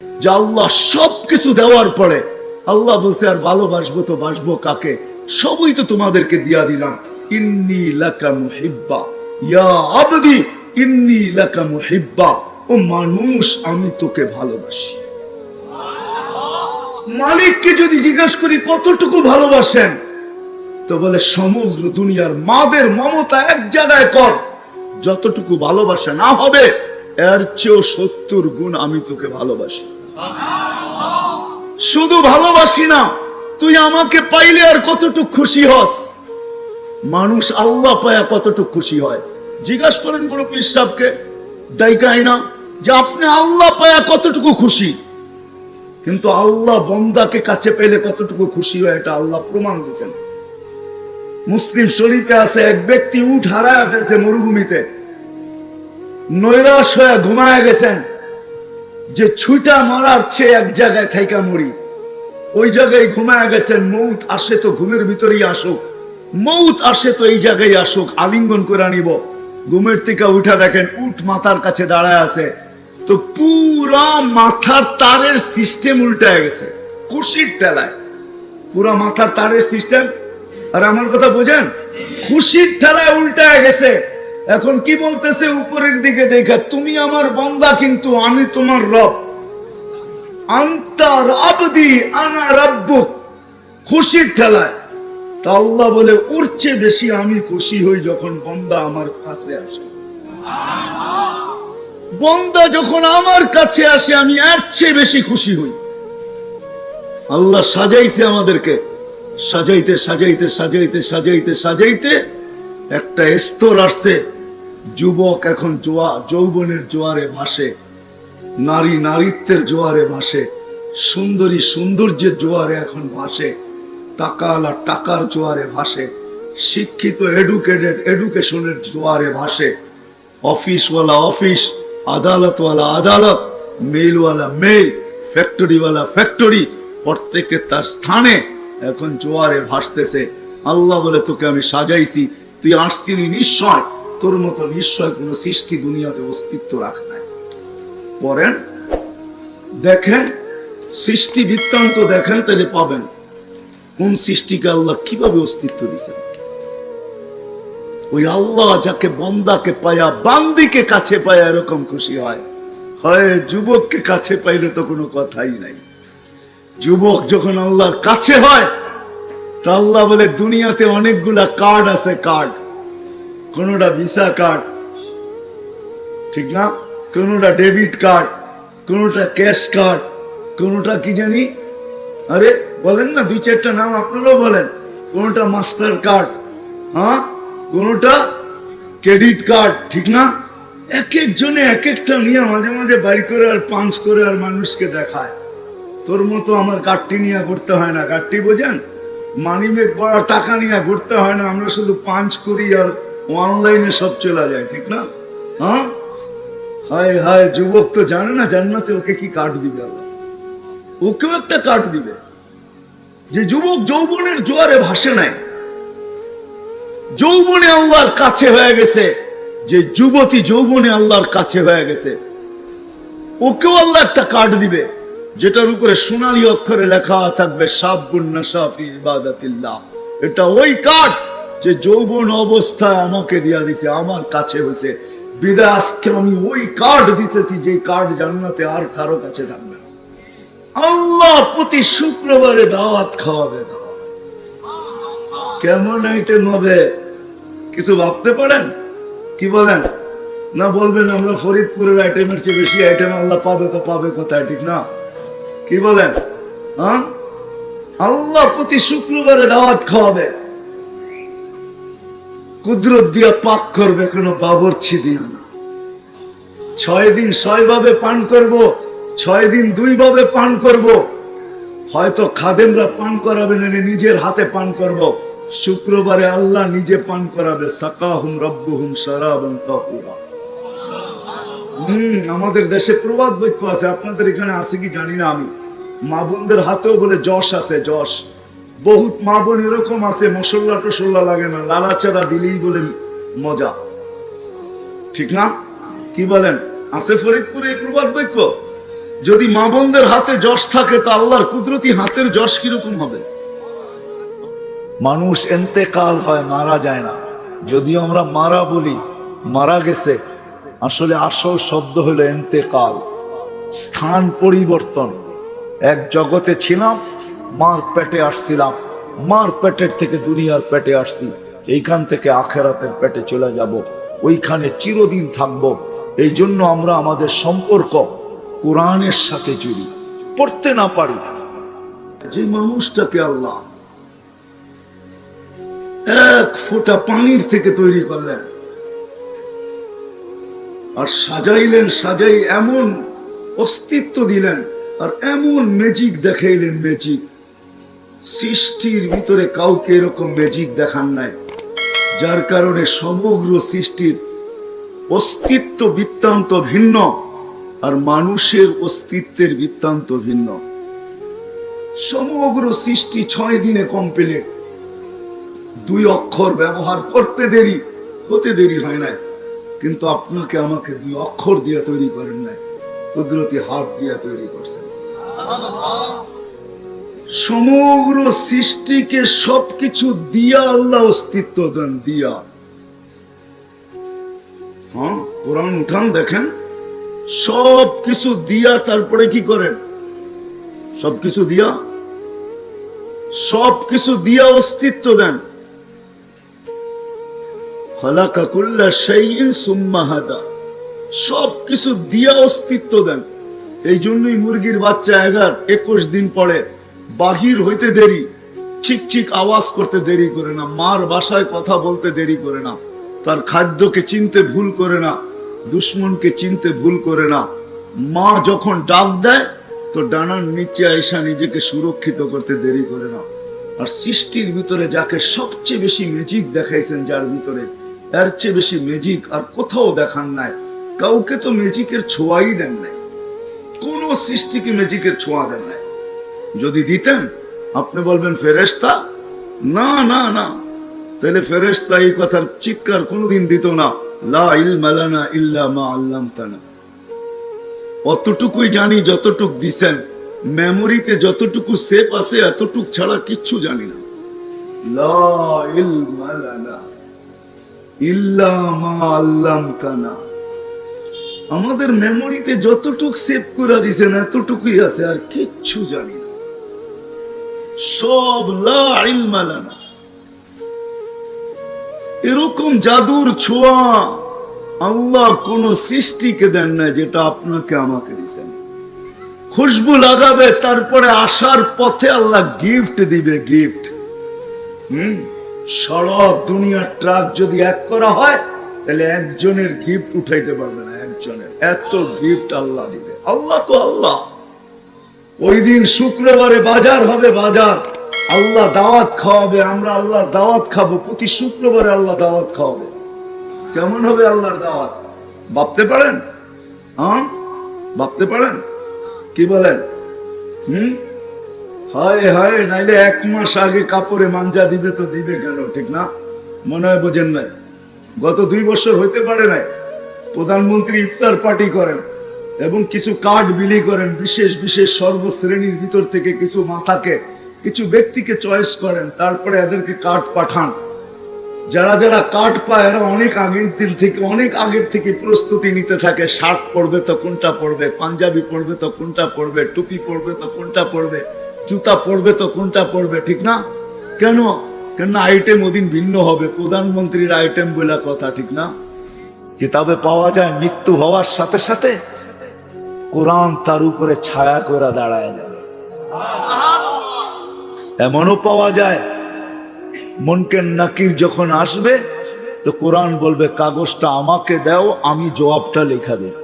যে আল্লাহ সবকিছু দেওয়ার পরে আল্লাহ বলছে আর ভালোবাসবো তো বাসবো কাকে, সবই তো তোমাদেরকে দিয়া দিলাম। ইন্নী লাকা মুহিব্বা ইয়া আবদি ইন্নী লাকা মুহিব্বা, ও মানুষ আমি তোকে ভালোবাসি। মালিককে যদি জিজ্ঞাসা করি কতটুকু ভালোবাসেন, তো বলে সমগ্র দুনিয়ার মাদের মমতা এক জায়গায় কর, যতটুকু ভালোবাসা না হবে এর চেয়েও 70 গুণ আমি তোকে ভালোবাসি। শুধু ভালোবাসি না, তুই আমাকে পাইলে আর কতটুকু খুশি হস। মানুষ আল্লাহ পায়া কতটুকু খুশি হয়, জিজ্ঞাসা করেন কোন পীর সাহেবকে, দেখাই না যে আপনি আল্লাহ পায়া কতটুকু খুশি। কিন্তু আল্লাহ বন্দাকে কাছে পেলে কতটুকু খুশি হয় এটা আল্লাহ প্রমাণ দিয়েছেন। মুসলিম শরীফে আছে, এক ব্যক্তি উট হারায় ফেলছে মরুভূমিতে, নৈরাশ হয়ে ঘুমায় গেছেন, যে ছুটা মারার চেয়ে এক জায়গায় থাইকা মরি, ওই জায়গায় ঘুমায় গেছেন। মৌত আসে তো ঘুমের ভিতরেই আসুক, মৌত আসে তো এই জায়গায় আসুক, আলিঙ্গন করে নিব। ঘুমের থেকে উঠা দেখেন উট মাথার কাছে দাঁড়ায় আছে, তো পুরা মাথার তারের সিস্টেম উল্টায় গেছে খুশির ঠেলায়। পুরা মাথার তারের সিস্টেম, আর আমার কথা বোঝেন, খুশির ঠেলায় উল্টায় গেছে। এখন কি বলতেছে উপরের দিকে দেখা, তুমি আমার বান্দা কিন্তু আমি তোমার রব, আনতার আবদি আনা রাব্বুক। খুশির ঠেলায় তা আল্লাহ বলে ওর চেয়ে বেশি আমি খুশি হই যখন বান্দা আমার কাছে আসে। বান্দা যখন আমার কাছে আসে আমি এর চেয়ে বেশি খুশি হই। আল্লাহ সাজাইছে আমাদেরকে, সাজাইতে সাজাইতে সাজাইতে সাজাইতে সাজাইতে একটা স্তর আসছে। যুবক এখন যৌবনের জোয়ারে ভাসে, নারী নারীত্বের জোয়ারে ভাসে, সুন্দরী সৌন্দর্যের জোয়ারে এখন ভাসে, টাকাওয়ালা টাকার জোয়ারে ভাসে, শিক্ষিত এডুকেশনের জোয়ারে ভাসে, অফিসওয়ালা অফিস, আদালতওয়ালা আদালত, মেইলওয়ালা মেইল, ফ্যাক্টরিওয়ালা ফ্যাক্টরি, প্রত্যেকে তার স্থানে এখন জোয়ারে ভাসতেছে। আল্লাহ বলে তোকে আমি সাজাইছি, তুই আসছিলি নিশ্চয়, তোর মতো নিশ্চয় কোন সৃষ্টি দুনিয়াতে অস্তিত্ব রাখে নাই। পড়েন দেখেন, সৃষ্টি বৃত্তান্ত দেখেন, তাহলে পাবেন কোন সৃষ্টিকে আল্লাহ কিভাবে অস্তিত্ব দিয়েছেন। ওই আল্লাহ যাকে বন্দাকে পায়া, বান্দিকে কাছে পায়া এরকম খুশি হয়, হয় যুবককে কাছে পাইলে তো কোনো কথাই নাই। যুবক যখন আল্লাহর কাছে হয় তা আল্লাহ বলে দুনিয়াতে অনেকগুলা কার্ড আছে, কার্ড, কোনটা ভিসা কার্ড, ঠিক না, কোনটা ডেবিট কার্ড, কোনটা ক্যাশ কার্ড, কোনটা কি জানি, আরে বলেন না, 2-4টা নাম আপনারাও বলেন, কোনটা মাস্টার কার্ড, হ্যাঁ, কোনটা ক্রেডিট কার্ড, ঠিক না। এক একজনে এক একটা নিয়ে মাঝে মাঝে বাইর করে আর পাঞ্চ করে আর মানুষকে দেখায়। তোর মতো আমার কার্ডটি নিয়ে ঘুরতে হয় না, কার্ডটি বোঝেন, মানি ব্যাগ বড় টাকা নিয়ে ঘুরতে হয় না, আমরা শুধু পাঞ্চ করি আর অনলাইনে সব চলে যায়, ঠিক না। হ্যাঁ, হায় হায়, যুবক তো জানে না জান্নাতে ওকে কি কার্ড দিবে আল্লাহ, ওকেও একটা কার্ড দিবে। যে যুবক যৌবনের জোয়ারে ভাসে নাই, যৌবনে আল্লাহর কাছে হয়ে গেছে, যে যুবতী যৌবনে আল্লাহর কাছে হয়ে গেছে, ওকেও আল্লাহ একটা কার্ড দিবে, যেটার উপরে সোনালী অক্ষরে লেখা থাকবে সাবুন নাশা ফি ইবাদাতিল্লাহ। এটা ওই কার্ড যে যৌবন অবস্থায় আমাকে দিয়া দিছে, আমার কাছে হয়েছে, বিদায় আজকে আমি ওই কার্ড দিতেছি যে কার্ড জান্নাতে আর কারো কাছে থাকবে না। আল্লাহ প্রতি শুক্রবারে দাওয়াত খাওয়াবে। কেমন আইটেম হবে কিছু ভাবতে পারেন? কি বলেন? না বলবেন আমরা ফরিদপুরের আইটেমের চেয়ে বেশি আইটেম আল্লাহ পাবে, তো পাবে কোথায়, ঠিক না? কি বলেন? হ্যাঁ, আল্লাহ প্রতি শুক্রবারে দাওয়াত খাওয়াবে, কুদরত দিয়া পাক করবে, কোনো বাবরছি দিয়া না। 6 দিন 6 ভাবে পান করব, 6 দিন 2 ভাবে পান করব, হয়তো খাদেমরা পান করাবে না, নিজের হাতে পান করব। শুক্রবারে আল্লাহ নিজে পান করাবে, সাকাহুম রাব্বুহুম শারাবান তাহুরা। আমাদের দেশে প্রবাদ বাক্য আছে, আপনাদের এখানে আছে কি জানি না আমি, মা বোনদের হাতেও বলে যশ আছে, যশ। বহুত মা বোন এরকম আছে, মশলা টসল্লা লাগে না, লালাচারা দিলেই বলে মজা, ঠিক না? কি বলেন? আছে ফরিদপুরে এই প্রবাদ বাক্য? যদি মা বোনদের হাতে যশ থাকে তো আল্লাহর কুদরতি হাতের যশ কিরকম হবে? মানুষ ইন্তেকাল হয়, মারা যায় না। যদিও আমরা মারা বলি, মারা গেছে, আসলে আসল শব্দ হলো ইন্তেকাল, স্থান পরিবর্তন। এক জগতে ছিলাম, মার পেটে আসছিলাম, মার পেটের থেকে দুনিয়ার পেটে আসছি, এইখান থেকে আখেরাতের পেটে চলে যাব, ওইখানে চিরদিন থাকব। এই জন্য আমরা আমাদের সম্পর্ক কোরআনের সাথে জুড়ি। পড়তে না পারি, যে মানুষটাকে আল্লাহ এক ফোঁটা পানির থেকে তৈরি করলেন আর সাজাইলেন, সাজাই এমন অস্তিত্ব দিলেন আর এমন ম্যাজিক দেখাইলেন, ম্যাজিক। সৃষ্টির ভিতরে কাউকে এরকম ম্যাজিক দেখান নাই, যার কারণে সমগ্র সৃষ্টির অস্তিত্ব বৃত্তান্ত ভিন্ন আর মানুষের অস্তিত্বের বৃত্তান্ত ভিন্ন। সমগ্র সৃষ্টি 6 দিনে কমপ্লিট। 2 অক্ষর ব্যবহার করতে দেরি, হতে দেরি হয় নাই, কিন্তু আপনাকে আমাকে 2 অক্ষর দিয়ে তৈরি করেন নাই, কুদরতি হাত দিয়ে তৈরি করছেন। সমগ্র সৃষ্টিকে সবকিছু দিয়া আল্লাহ অস্তিত্ব দেন, দিয়া। হ্যাঁ, কোরআন উঠান দেখেন, সবকিছু দিয়া তারপরে কি করেন? সবকিছু দিয়া, সবকিছু দিয়া অস্তিত্ব দেন। খালাকা কুল্লা শাইইন সুম্মা হাদা, সবকিছু দিয়া অস্তিত্ব দেন। এই জন্যই মুরগির বাচ্চা 11-21 দিন পরে বাহির হইতে দেরি, চিক চিক আওয়াজ করতে দেরি করে না, মার বাসায় কথা বলতে দেরি করে না, তার খাদ্যকে চিনতে ভুল করে না, দুশ্মনকে চিনতে ভুল করে না। মা যখন ডাক দেয় তো ডানার নিচে আইসা নিজেকে সুরক্ষিত করতে দেরি করে না। আর সৃষ্টির ভিতরে যাকে সবচেয়ে বেশি ম্যাজিক দেখাইছেন, যার ভিতরে এর চেয়ে বেশি ম্যাজিক আর কোথাও দেখান নাই। কাউকে তো ম্যাজিকের ছোঁয়াই দেন নাই, কোন সৃষ্টিকে ম্যাজিকের ছোঁয়া দেন নাই। যদি দিতেন আপনি বলবেন ফেরেশতা, না না না, তাহলে ফেরেশতা এই কথার চিৎকার কোনোদিন দিত না, লা ইলমা লানা ইল্লা মা আল্লামতানা। অতটুকুই জানি যতটুক দিছেন, মেমোরিতে যতটুকু সেভ আছে এতটুক ছাড়া কিচ্ছু জানি না। লা ইলমা লানা ইল্লা মা আল্লামতানা। আমাদের মেমোরিতে যতটুক সেভ করে দিছেন এতটুকুই আছে, আর কিচ্ছু জানি না। সব লা ইলমা লানা। এরকম জাদুর ছোঁয়া আল্লাহ কোন সৃষ্টিকে দেন না, যেটা আপনাকে আমাকে দিছেন। খুশবু লাগাবে, তারপরে আসার পথে আল্লাহ গিফট দিবে, গিফট। সারা দুনিয়ার ট্রাক যদি এক করা হয় তাহলে একজনের গিফট উঠাইতে পারবে না, একজনের এত গিফট আল্লাহ দিবে। আল্লাহ তো আল্লাহ। ওই দিন শুক্রবারে বাজার হবে, বাজার আল্লাহ দাওয়াত খাওয়াবে, আমরা আল্লাহর দাওয়াত খাবো। প্রতি শুক্রবারে আল্লাহ দাওয়াত খাওয়াবে। কেমন হবে আল্লাহর দাওয়াত ভাবতে পারেন? হ্যাঁ, ভাবতে পারেন? কি বলেন? হায় হায়, নাইলে 1 মাস আগে কাপড়ে মাঞ্জা দিবে তো দিবে কেন? ঠিক না? মনে হয় বোঝেন নাই। গত 2 বছর হইতে পারে নাই, প্রধানমন্ত্রী ইফতার পার্টি করেন এবং কিছু কার্ড বিলি করেন, বিশেষ বিশেষ সর্বশ্রেণীর ভিতর থেকে কিছু মাথাকে, কিছু ব্যক্তিকে চয়েস করেন, তারপরে এদেরকে কার্ড পাঠান। যারা যারা কার্ড পায় এরা অনেক আগের দিন থেকে, অনেক আগের থেকে প্রস্তুতি নিতে থাকে। শার্ট পরবে তো কোনটা পরবে, পাঞ্জাবি পরবে তো কোনটা পরবে, টুপি পরবে তো কোনটা পরবে, জুতা পরবে তো কোনটা পরবে। ঠিক না? কেন? কেন আইটেম ওদিন ভিন্ন হবে, প্রধানমন্ত্রীর আইটেম বলে কথা। ঠিক না? কিতাবে পাওয়া যায় মৃত্যু হওয়ার সাথে সাথে কোরআন তার উপরে ছায়া করে দাঁড়ায় যাবে। এমনও পাওয়া যায় মুনকার নাকির যখন আসবে তো কোরআন বলবে কাগজটা আমাকে দাও, আমি জবাবটা লেখা দেব।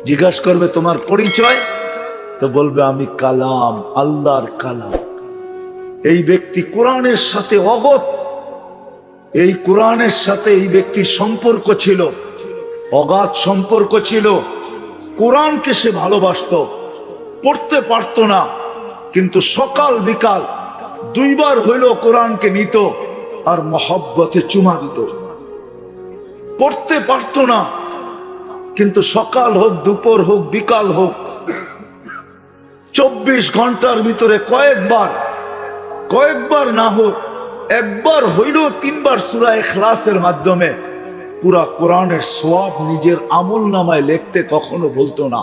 জিজ্ঞাসা করবে তোমার পরিচয়, তো বলবে আমি কালাম, আল্লাহর কালাম। এই ব্যক্তি কোরআনের সাথে অগত, এই কোরআনের সাথে এই ব্যক্তির সম্পর্ক ছিল, অগাধ সম্পর্ক ছিল। কোরআনকে সে ভালোবাসতো, পড়তে পারত না, কিন্তু সকাল বিকাল 2 বার হইল কোরআনকে নিত আর মহব্বতে চুমা দিত। পড়তে পারত না, কিন্তু সকাল হোক, দুপুর হোক, বিকাল হোক, 24 ঘন্টার ভিতরে কয়েকবার না হোক, একবার হইলেও 3 বার সূরা ইখলাসের মাধ্যমে পুরা কোরআনের সওয়াব নিজের আমল নামায় লিখতে কখনো বলতো না।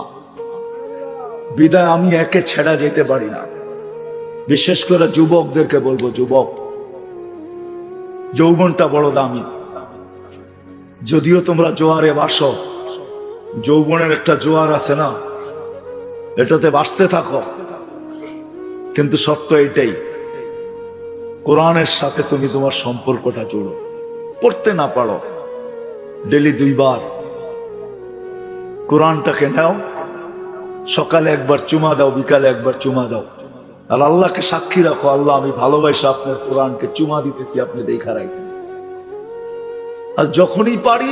বিদায় আমি একে ছেড়া যেতে পারি না। বিশেষ করে যুবকদেরকে বলবো, যুবক, যৌবনটা বড় দামি। যদিও তোমরা জোয়ারে বাসো, যৌবনের একটা জোয়ার আছে না, এটাতে বাসতে থাকো, কিন্তু সত্য এটাই, কোরআনের সাথে তুমি তোমার সম্পর্কটা জোড়ো। পড়তে না পারো, ডেলি 2 বার কোরআনটাকে নাও, সকালে একবার চুমা দাও, বিকালে একবার চুমা দাও, আর আল্লাহকে সাক্ষী রাখো, আল্লাহ আমি ভালোবাসি আপনার কোরআনকে চুমা দিতেছি, আপনি দেখা রাখেন। আর যখনই পারি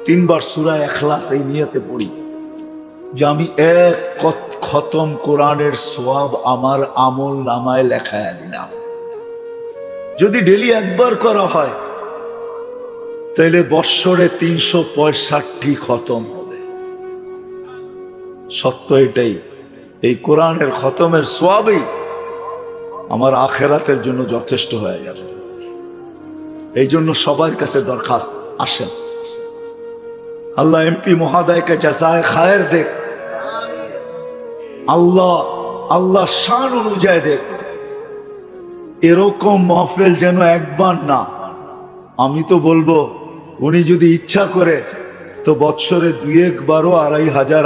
3 বার সূরা ইখলাস এই নিয়তে পড়ি যে আমি এক খতম কোরআনের সওয়াব আমার আমল নামায় লেখায় নিলাম। যদি ডেলি একবার করা হয় তাহলে বৎসরে 365 খতম হবে। সত্য এটাই, এই কোরআনের খতমের সওয়াবই আমার আখিরাতের জন্য যথেষ্ট হয়ে যাবে। এই জন্য সবার কাছে দরখাস্ত, আসেন আল্লাহ এমপি মহোদয়কে জাযায়ে খায়ের দেখ, আল্লাহ শান অনুযায়ী দেখ। এরকম মাহফিল যেন একবার না, আমি তো বলবো উনি যদি ইচ্ছা করে তো বৎসরে 2-1 বারও 2500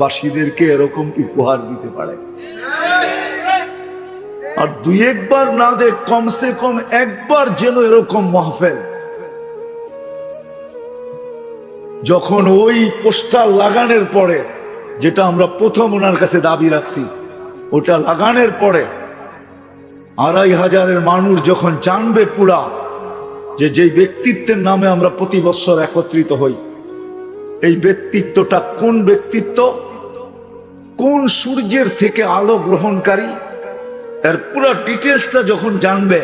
বাসীদেরকে এরকম উপহার দিতে পারে। আর 2-1 বার না দেখ, কমসে কম একবার যেন এরকম মাহফিল, যখন ওই পোস্টার লাগানোর পরে, যেটা আমরা প্রথম ওনার কাছে দাবি রাখছি, ওটা লাগানোর পরে 2500 মানুষ যখন জানবে পুরা যে যেই ব্যক্তিত্বের নামে আমরা প্রতি বছর একত্রিত হই, এই ব্যক্তিত্বটা কোন ব্যক্তিত্ব, কোন সূর্যের থেকে আলো গ্রহণকারী, এর পুরো ডিটেলসটা যখন জানবে,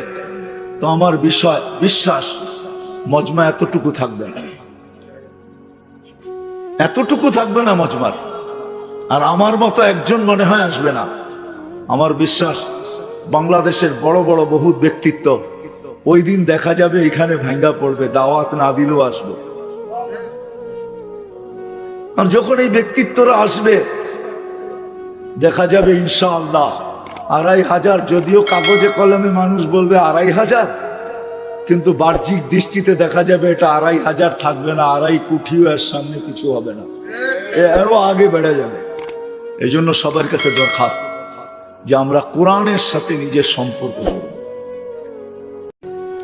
তো আমার বিশ্বাস মজমা এতটুকু থাকবে না, মজমার। আর আমার মতো একজন মনে হয় আসবে না। আমার বিশ্বাস বাংলাদেশের বড় বড় বহু ব্যক্তিত্ব ওই দিন দেখা যাবে এখানে ভাঙ্গা পড়বে, দাওয়াত না দিলেও আসবে। আর যখন এই ব্যক্তিত্বরা আসবে দেখা যাবে ইনশাআল্লাহ 2500, যদিও কাগজে কলমে মানুষ বলবে 2500, কিন্তু বাহ্যিক দৃষ্টিতে দেখা যাবে এটা 2500 থাকবে না, 2.5 কোটিও এর সামনে কিছু হবে না, আরো আগে বেড়ে যাবে। এই জন্য সবার কাছে দরখাস্ত যে আমরা কোরআনের সাথে নিজের সম্পর্ক করব।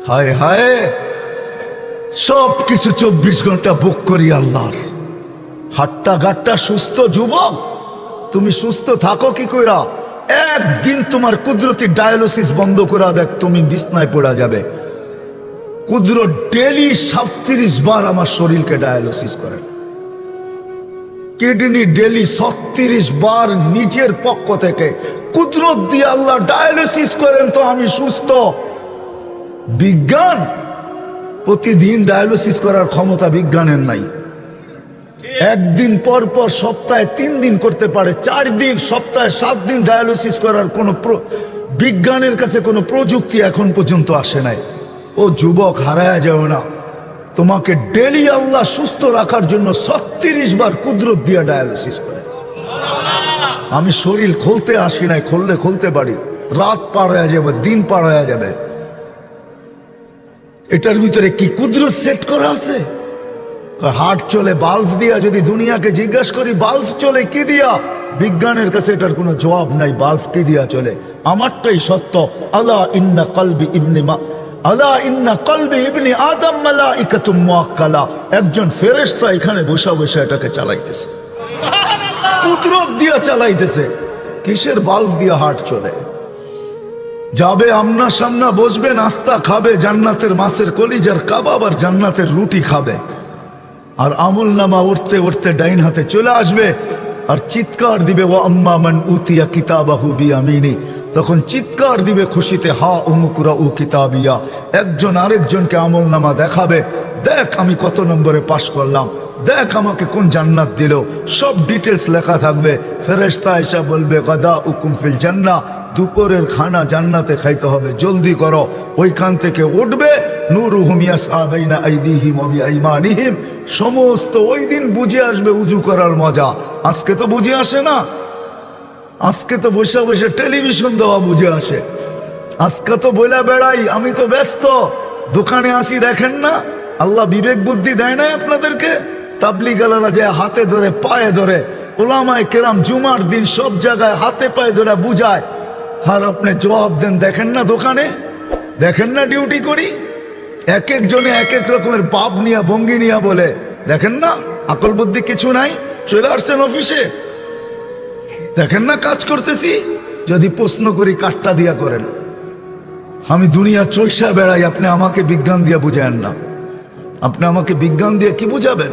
হায় হায়, সব কিছু 24 ঘন্টা বুক করি আল্লাহর, হাট্টা গাট্টা সুস্থ যুবক, তুমি সুস্থ থাকো কি কইরা? একদিন তোমার কুদরতি ডায়ালিসিস বন্ধ করা দেখ, তুমি বিছনায় পড়া যাবে। কুদরত ডেলি 37 বার আমার শরীরকে ডায়ালিসিস করে, কিডনি ডেলি 36 বার নিজের পক্ষ থেকে কুদরত দিয়ে আল্লাহ ডায়ালিসিস করেন, তো আমি সুস্থ। বিজ্ঞান প্রতিদিন ডায়ালিসিস করার ক্ষমতা বিজ্ঞানের নাই। একদিন পর পর সপ্তাহে 3 দিন করতে পারে, 4 দিন, সপ্তাহে 7 দিন ডায়ালিসিস করার কোনো বিজ্ঞানের কাছে কোনো প্রযুক্তি এখন পর্যন্ত আসে নাই। ও যুবক, হারায় যাও না, তোমাকে ডেলি আল্লাহ সুস্থ রাখার জন্য 36 বার কুদরত দিয়ে ডায়ালিসিস করে। আমি শরীর খুলতে আসি নাই, খুলতে পারি, রাত পার হয়ে যাবে, দিন পার হয়ে যাবে। এটার ভিতরে কি কুদরত সেট করা আছে? হার্ট চলে বাল্ব দিয়া। যদি দুনিয়াকে জিজ্ঞাসা করি বাল্ব চলে কি দিয়া, বিজ্ঞানের কাছে এটার কোনো জবাব নাই, বাল্ব কি দিয়া চলে। আমারটাই সত্য। আলা ইন্না কলবি ইবনি আদম মালাইকাতুম মুআক্কালা, একজন ফেরেশতা এখানে বসে বসে এটাকে চালাইতেছে, কুদরত দিয়া চালাইতেছে। কিসের বাল্ব দিয়া হার্ট চলে? যাবে আমনা সামনা, বসবে, নাস্তা খাবে, জান্নাতের মাছের কলিজার কাবাব আর জান্নাতের রুটি খাবে, আর আমল নামা উঠতে উঠতে ডাইন হাতে চলে আসবে, আর চিৎকার দিবে ওয়া আম্মা মান উতিয়া কিতাবাহু বিয়ামিনি, তখন চিৎকার দিবে খুশিতে, হা উমুকুরা উ কিতাবিয়া। একজন আরেকজনকে আমল নামা দেখাবে, দেখ আমি কত নম্বরে পাশ করলাম। দেখ আমাকে কোন জান্নাত দিল, সব ডিটেলস লেখা থাকবে। ফেরেশতা এসে বলবে গাদা উকুম ফিল জান্নাহ, দুপুরের খানা জান্নাতে খাইতে হবে, জলদি করো। ওইখান থেকে উঠবে, নূরুহুম ইয়াসআ বাইনা আইদিহিম ওয়া বিআইমানিহিম। সমস্ত ওই দিন বুঝে আসবে উজু করার মজা। আজকে তো বুঝে আসে না, আজকে তো বসে বসে টেলিভিশন দেওয়া বুঝে আসে। আজকে তো বইলা বেড়াই আমি তো ব্যস্ত, দোকানে আসি দেখেন না। আল্লাহ বিবেক বুদ্ধি দেয় না আপনাদেরকে? তাবলিগালারা যে হাতে ধরে পায়ে ধরে, ওলামায়ে কেরাম জুমার দিন সব জায়গায় হাতে পায়ে ধরে বুঝায়, আর আপনি জবাব দেন দেখেন না দোকানে, দেখেন না ডিউটি করি। এক একজনে এক এক রকমের পাপ নিয়ে ভঙ্গি নিয়ে বলে, দেখেন না আকল বুদ্ধি কিছু নাই, চলে আসছেন অফিসে, দেখেন না কাজ করতেছি। যদি প্রশ্ন করি কাটটা দিয়া করেন, আমি দুনিয়া চৈষা বেড়াই, আপনি আমাকে বিজ্ঞান দিয়ে বুঝায়েন না। আপনি আমাকে বিজ্ঞান দিয়ে কি বুঝাবেন?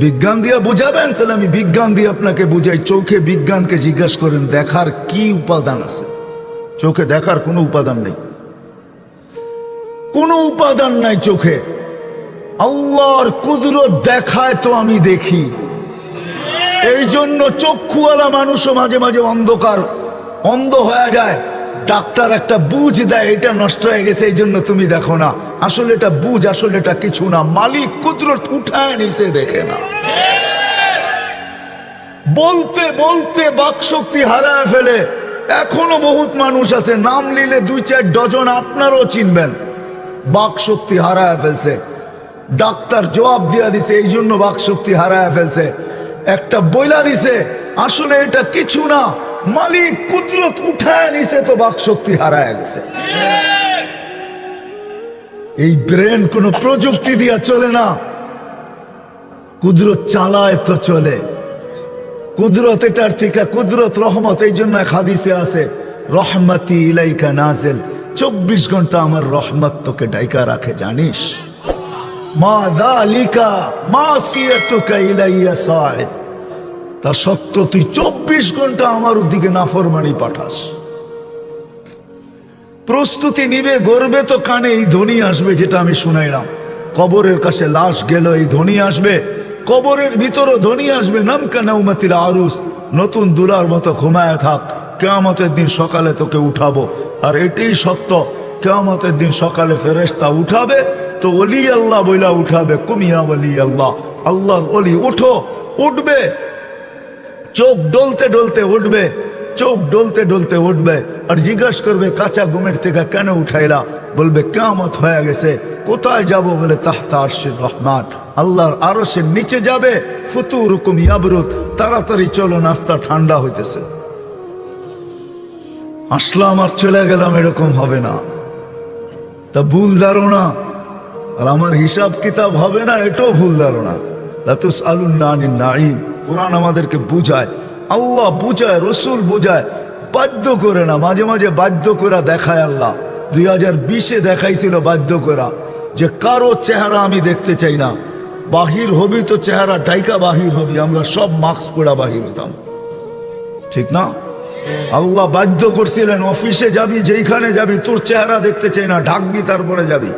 বিজ্ঞান দিয়ে বুঝাবেন তাহলে আমি বিজ্ঞান দিয়ে আপনাকে বুঝাই। চোখে বিজ্ঞানকে জিজ্ঞাসা করেন দেখার কি উপাদান আছে? চোখে দেখার কোনো উপাদান নেই, কোনো উপাদান নাই চোখে। আল্লাহর কুদরত দেখায় তো আমি দেখি। এই জন্য চক্ষুওয়ালা মানুষও মাঝে মাঝে অন্ধ হয়ে যায়। ডাক্তার একটা বুঝ দেয় এটা নষ্ট হয়ে গেছে এই জন্য তুমি দেখো না, আসলে এটা বুঝ, আসলে এটা কিছু না, মালিক কুদরত উঠায় নিচে দেখে না। বলতে বলতে বাকশক্তি হারায় ফেলে। এখনো বহুত মানুষ আছে, নাম নিলে 2-4 ডজন আপনারও চিনবেন, বাকশক্তি হারায় ফেলছে। ডাক্তার জবাব দিয়া দিছে এই জন্য বাকশক্তি হারায় ফেলছে। একটা বইলা দিছে আসলে এটা কিছু না, মালিক কুদরত উঠায় নিছে তো বাকশক্তি হারায় গেছে। এই ব্রেন কোন প্রযুক্তি দিয়া চলে না, কুদরত চালায় তো চলে। কুদরত এটার থেকে কুদরত রহমত। এই জন্য এক হাদিসে আছে রহমতি ইলাইকা নাজিল, 24 ঘন্টা আমার রহমত তোকে ডাইকা রাখে, জানিস? মা যালিকা মাসিয়াতুকা ইলাইয়া সাইদ, তা সত্য তুই 24 ঘন্টা আমার দিকে নাফরমানি পাঠাস। প্রস্তুতি নিবে, গর্বে তো কানে এই ধ্বনি আসবে যেটা আমি শুনাইলাম। কবরের কাছে লাশ গেল, এই ধ্বনি আসবে। কবরের ভিতরও ধ্বনি আসবে, নামকা নাউমাতিল আরুস, নতুন দুলার মতো ঘুমায় থাক, কিয়ামতের দিন সকালে তোকে উঠাবো। আর এটাই সত্য, কিয়ামতের দিন সকালে ফেরেশতা উঠাবে তো ওলি আল্লাহ বইলা উঠাবে, কুমিয়া ওলি আল্লাহ, আল্লাহর ওলি উঠো, উঠবে। চোখ ডলতে ডলতে উঠবে, চোখ ডলতে ডলতে উঠবে, আর জিজ্ঞাসা করবে কাঁচা ঘুমের থেকে কেন উঠাইলা? বলবে কিয়ামত হয়ে গেছে। কোথায় যাব? বলে তাহতা আরশির রহমান, আল্লাহর আরশের নিচে যাবে। ফুতুরুকুম ইয়াবরুদ, তাড়াতাড়ি চলো নাস্তা ঠান্ডা হইতেছে। আসলাম আর চলে গেলাম, এরকম হবে না, তা ভুল ধারণা। আর আমার হিসাব কিতাব হবে না, এটাও ভুল ধারণা। লা তুসআলুন্না আনিন নাঈম, কোরআন আমাদেরকে বুঝায়, আল্লাহ বুঝায়, রসুল বুঝায়, বাধ্য করে না। মাঝে মাঝে বাধ্য করে দেখায় আল্লাহ। 2020-এ দেখাইছিল বাধ্য করা যে কারো চেহারা আমি দেখতে চাই না, বাহির হবি তো চেহারা ডাইকা বাহির হবি। আমরা সব মাস্ক পরা বাহির হতাম, ঠিক না? আল্লাহ বাধ্য করছিলেন অফিসে যাবি, যেইখানে যাবি তোর চেহারা দেখতে চাই না, ঢাকবি তারপরে যাবি।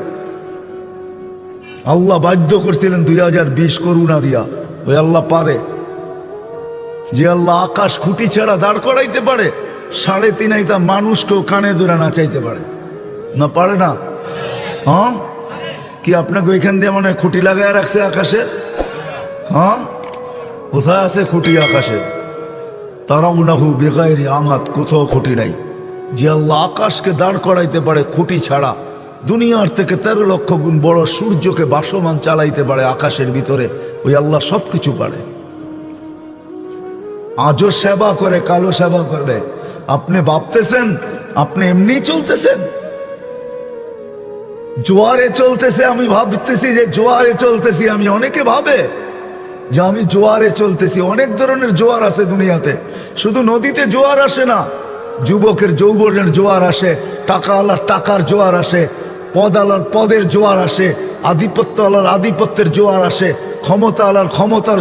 আল্লাহ বাধ্য করছিলেন 2020 করুণা দিয়া। ওই আল্লাহ পারে, যে আল্লাহ আকাশ খুঁটি ছাড়া দাঁড় করাইতে পারে, 3.5 আইতা মানুষকেও কানে ধরে নাচাইতে পারে না? পারে না? হ্যাঁ, কি আপনাকে ওইখান দিয়ে মানে খুঁটি লাগায় রাখছে আকাশে? হ্যাঁ, কোথায় আছে খুঁটি আকাশে? তারাউনাহু বিগাইরি আমাদ, কোথাও খুঁটি নাই। যে আল্লাহ আকাশকে দাঁড় করাইতে পারে খুঁটি ছাড়া, দুনিয়ার থেকে 13 লক্ষ গুণ বড় সূর্যকে বাসমান চালাইতে পারে আকাশের ভিতরে, ওই আল্লাহ সবকিছু পারে। আজও সেবা করে, কালো সেবা করবে। আপনি ভাবতেছেন আপনি এমনি চলতেছেন, জোয়ারে চলতেছে। আমি ভাবতেছি যে জোয়ারে চলতেছি আমি, অনেকে ভাবে যে আমি জোয়ারে চলতেছি। অনেক ধরনের জোয়ার আছে দুনিয়াতে, শুধু নদীতে জোয়ার আসে না, যুবকের যৌবনের জোয়ার আসে, টাকাওয়ালার টাকার জোয়ার আসে, পদালার পদের জোয়ার আসে, আধিপত্যওয়ালার আধিপত্যের জোয়ার আসে, ক্ষমতাওয়ালার ক্ষমতার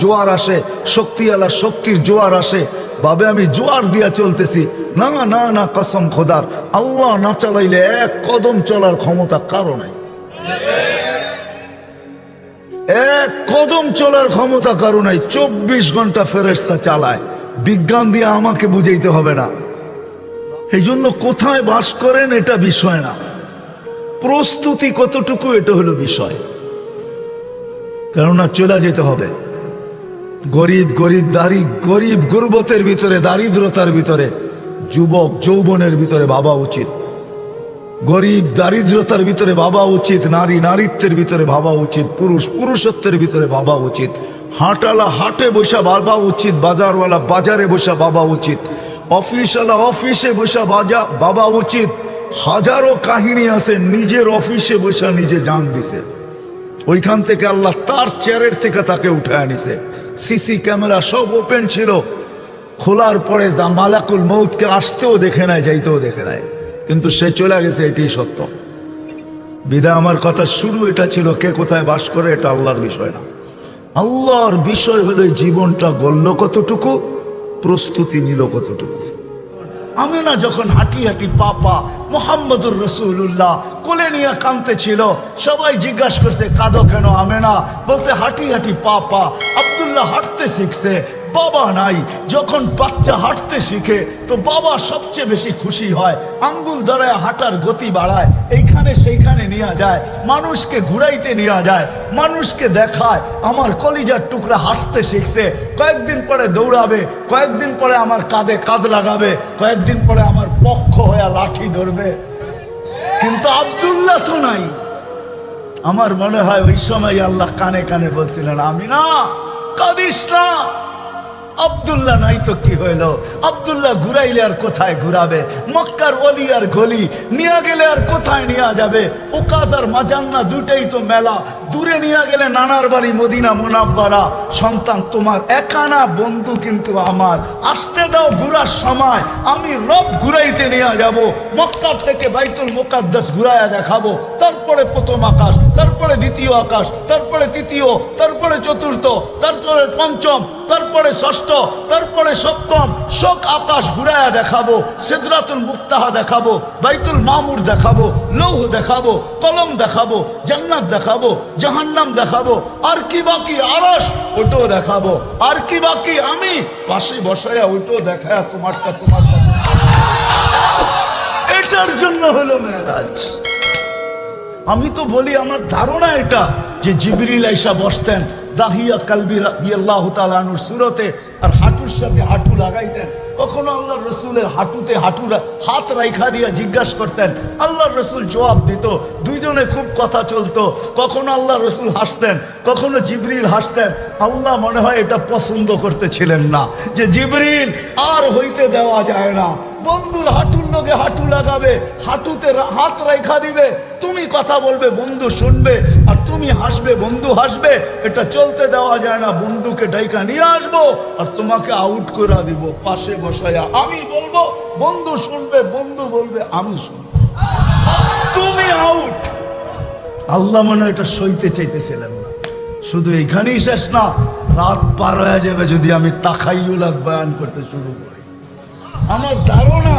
জোয়ার আসে, শক্তিওয়ালার শক্তির জোয়ার আসে। ভাবে আমি জোয়ার দিয়া চলতেছি। না না না, কসম খোদার, আল্লাহ না চালাইলে এক কদম চলার ক্ষমতা কারো নাই। এক কদম চলার ক্ষমতা কারো নাই, 24 ঘন্টা ফেরেশতা চালায়। বিজ্ঞান দিয়ে আমাকে বুঝাইতে হবে না। এই জন্য কোথায় বাস করেন এটা বিষয় না, প্রস্তুতি কতটুকু এটা হলো বিষয়। কেননা চলে যেতে হবে। গরিব গরিব গুরবতের ভিতরে, দারিদ্রতার ভিতরে, যুবক যৌবনের ভিতরে ভাবা উচিত। গরিব দারিদ্রতার ভিতরে ভাবা উচিত, নারী নারীত্বের ভিতরে ভাবা উচিত, পুরুষ পুরুষত্বের ভিতরে ভাবা উচিত, হাটালা হাটে বসা ভাবা উচিত, বাজারওয়ালা বাজারে বসা ভাবা উচিত, অফিসওয়ালা অফিসে বসা ভাবা উচিত। হাজারো কাহিনী আছে, নিজের অফিসে বসা নিজে জান দিছে, ওইখান থেকে আল্লাহ তার চেয়ারের থেকে তাকে উঠে আনিছে। সিসি ক্যামেরা সব ওপেন ছিল, খোলার পরে মালাকুল মউতকে আসতেও দেখে নাই, যাইতেও দেখে নাই, কিন্তু সে চলে গেছে, এটাই সত্য। বিদায় আমার কথা শুরু এটা ছিল, কে কোথায় বাস করে এটা আল্লাহর বিষয় না। আল্লাহর বিষয় হলো জীবনটা গড়ল কতটুকু, প্রস্তুতি নিল কতটুকু। আমিনা যখন হাঁটি হাঁটি পাপা মুহাম্মদুর রাসূলুল্লাহ কোলে নিয়ে কাঁদতে ছিল, সবাই জিজ্ঞাসা করছে কাঁদো কেন আমিনা? বলছে হাঁটি হাঁটি পাপা। আব্দুল্লাহ হাঁটতে শিখছে, বাবা নাই। যখন বাচ্চা হাঁটতে শিখে তো বাবা সবচেয়ে বেশি খুশি হয়, আঙ্গুল ধরায় হাঁটার গতি বাড়ায়, এইখানে সেইখানে নিয়ে যায়, মানুষকে ঘুরাইতে নিয়ে যায়, মানুষকে দেখায় আমার কলিজার টুকরা হাঁটতে শিখছে। কয়েকদিন পরে দৌড়াবে, কয়েকদিন পরে আমার কাঁধে কাঁধ লাগাবে, কয়েকদিন পরে আমার পক্ষ হয়ে লাঠি ধরবে। কিন্তু আব্দুল্লাহ তো নাই। আমার মনে হয় ওই সময় আল্লাহ কানে কানে বলছিলেন আমিনা কাঁদিস না। আব্দুল্লাহ নাই তো কি হইলো? আব্দুল্লাহ ঘুরাইলে আর কোথায় ঘুরাবে? মক্কার অলি আর গলি নিয়ে গেলে আর কোথায় নিয়ে যাবে? ওকাজ আর মাজান্না দুটাই তো মেলা। দূরে নিয়ে গেলে নানার বাড়ি মদিনা মুনাব্বারা। সন্তান তোমার একা না, বন্ধু কিন্তু আমার। আসতে দাও ঘুরার সময়, আমি রব ঘুরাইতে নিয়ে যাব। মক্কার থেকে বাইতুল মুকাদ্দাস ঘুরাইয়া দেখাবো, তারপরে প্রথম আকাশ, তারপরে দ্বিতীয় আকাশ, তারপরে তৃতীয়, তারপরে চতুর্থ, তারপরে পঞ্চম, তারপরে ষষ্ঠ, তারপরে সপ্তম। শোক আকাশ ঘুরাইয়া দেখাবো, সিদরাতুল মুনতাহা দেখাবো, বাইতুল মামুর দেখাবো, লৌহ দেখাবো, কলম দেখাবো, জান্নাত দেখাবো, জাহান্নাম দেখাবো, আর কি বাকি আরশ ওটাও দেখাবো, আর কি বাকি আমি পাশে বসায়া ওটাও দেখায়া তোমারটা তোমারটা। এটার জন্য হলো মেরাজ। আমি তো বলি আমার ধারণা এটা যে জিবরিল আইসা বসতেন দাহিয়া কালবি রাদিয়াল্লাহু তাআলা আনহুর সুরতে, আর হাঁটুর সাথে হাঁটু লাগাইতেন। কখনো আল্লাহ রসুলের হাঁটুতে হাত রাইখা দিয়া জিজ্ঞাসা করতেন, আল্লাহ রসুল জবাব দিত। দুইজনে খুব কথা চলতো। কখনো আল্লাহ রসুল হাসতেন, কখনো জিবরিল হাসতেন। আল্লাহ মনে হয় এটা পছন্দ করতেছিলেন না, যে জিবরিল আর হইতে দেওয়া যায় না। বন্ধুর হাঁটুর লগে হাঁটু লাগাবে, হাঁটুতে হাত রাইখা দিবে, তুমি কথা বলবে বন্ধু শুনবে, আর তুমি হাসবে বন্ধু হাসবে। এটা চলতে দেওয়া যায় না। বন্ধুকে ডাইকা নিয়ে আসবো আর তোমাকে আউট করে দিব পাশে বসায়া। আমি বলবো বন্ধু শুনবে, বন্ধু বলবে আমি শুনবো, তুমি আউট। আল্লাহ মনে এটা সইতে চাইতেছিলেন না। শুধু এইখানেই শেষ না, রাত পার হয়ে যাবে যদি আমি তাখাইয়ুলাত বয়ান করতে শুরু করি। আমার ধারণা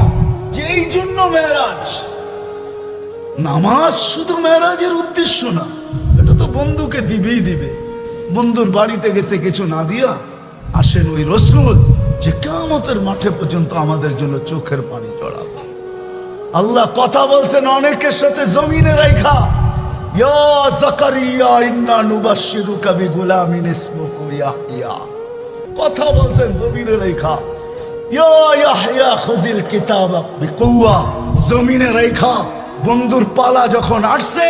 যে এই জন্য মেরাজ। নামাজ শুধু মেরাজের উদ্দেশ্য না, এটা তো বন্ধুকে দিবেই দিবে। বন্ধুর বাড়িতে গেছে কিছু না দিয়া আসেন ওই রসুল, যে কিয়ামতের মাঠে পর্যন্ত আমাদের জন্য চোখের পানি জড়াবে। আল্লাহ কথা বলছেন অনেকের সাথে জমিনে রাইখা, ইয়া যাকারিয়া ইন্না নুবাশশিরুকা বিগুলামিন ইসমুহু ইয়াহইয়া। কথা বলছেন জমিনে রাইখা, ইয়া ইয়াহইয়া খুযিল কিতাবা বিকুওয়া। জমিনে রাইখা বন্ধুর পালা যখন আসছে,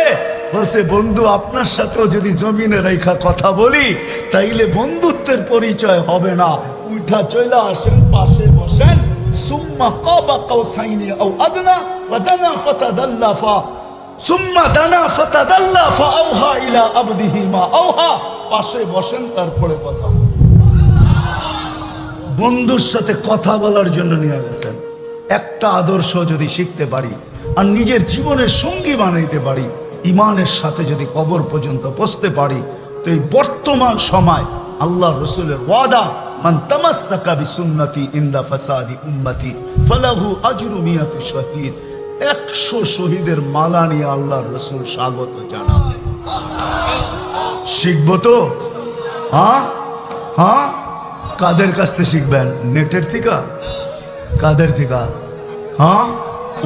বলছে বন্ধু আপনার সাথেও যদি জমিনে রাইখা কথা বলি তাইলে বন্ধুত্বের পরিচয় হবে না। উঠা চলে আসেন, পাশে বসেন। সুম্মা কাবা কাউসাইনি আও আদনা ফাদানা ফাতাদাল্লা সুম্মা দানা ফাতাদাল্লা ফাআওহা ইলা আবদিহি মা আওহা। পাশে বসেন, তারপরে কথা বলেন। বন্ধুর সাথে কথা বলার জন্য নিয়ে গেছেন। একটা আদর্শ যদি শিখতে পারি আর নিজের জীবনের সঙ্গী বানাইতে পারি, ইমানের সাথে যদি কবর পর্যন্ত পৌঁছতে পারি, তো এই বর্তমান সময় আল্লাহ রসুলের ওয়াদা, মান তামাসসাকা বিসুন্নতি ইনদা ফাসাদি উম্মতি ফালাহু আজরু মিয়াতি শহীদ। 100 শহীদের মালা নিয়ে আল্লাহ রসুল স্বাগত জানাবে। শিখবো তো? হ্যাঁ হ্যাঁ, কাদের কাছ থেকে শিখবেন? নেটের থেকে? কাদের থেকে? হ্যাঁ,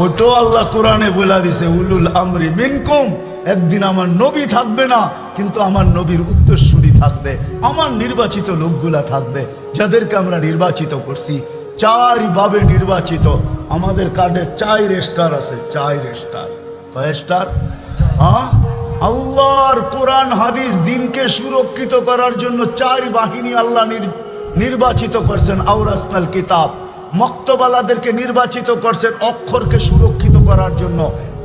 ওটাও আল্লাহ কোরআনে বলে দিছে, উলুল আমরি মিনকুম। একদিন আমার নবী থাকবে না, কিন্তু আমার নবীর উত্তরসূরি থাকবে, আমার নির্বাচিত লোকগুলা থাকবে, যাদেরকে আমরা নির্বাচিত করছি। 4 ভাবে নির্বাচিত। আমাদের কার্ডে 4 স্টার আছে, 4 স্টার। কয় স্টার? হ্যাঁ, আল্লাহর কোরআন হাদিস দিনকে সুরক্ষিত করার জন্য 4 বাহিনী আল্লাহ নির্বাচিত করছেন। আওরাসনাল কিতাব, মক্তবালাদেরকে নির্বাচিত করছেন অক্ষরকে সুরক্ষিত করার জন্য,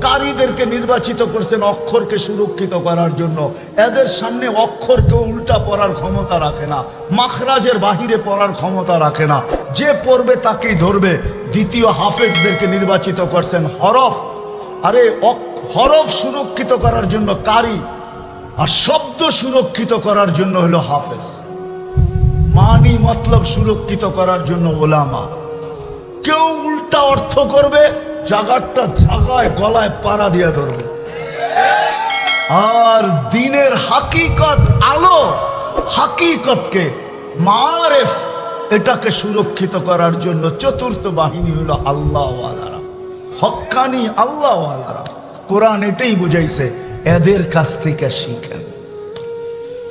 কারীদেরকে নির্বাচিত করছেন অক্ষরকে সুরক্ষিত করার জন্য। এদের সামনে অক্ষরকে উল্টা পড়ার ক্ষমতা রাখে না, মাখরাজের বাহিরে পড়ার ক্ষমতা রাখে না, যে পড়বে তাকেই ধরবে। দ্বিতীয় হাফেজদেরকে নির্বাচিত করছেন হরফ, আরে হরফ সুরক্ষিত করার জন্য কারি, আর শব্দ সুরক্ষিত করার জন্য হলো হাফেজ। মানি মতলব সুরক্ষিত করার জন্য ওলামা। কেউ উল্টা অর্থ করবে, জাগারটা জাগায় গলায় পাড়া দিয়ে ধরবে। আর দিনের হাকিকত, আলো, হাকিকতকে মারেফ, এটাকে সুরক্ষিত করার জন্য 4th বাহিনী হলো আল্লাহওয়ালারা, হক্কানি আল্লাহওয়ালারা। কোরআন এটাই বুঝাইছে, এদের কাছ থেকে শিখেন।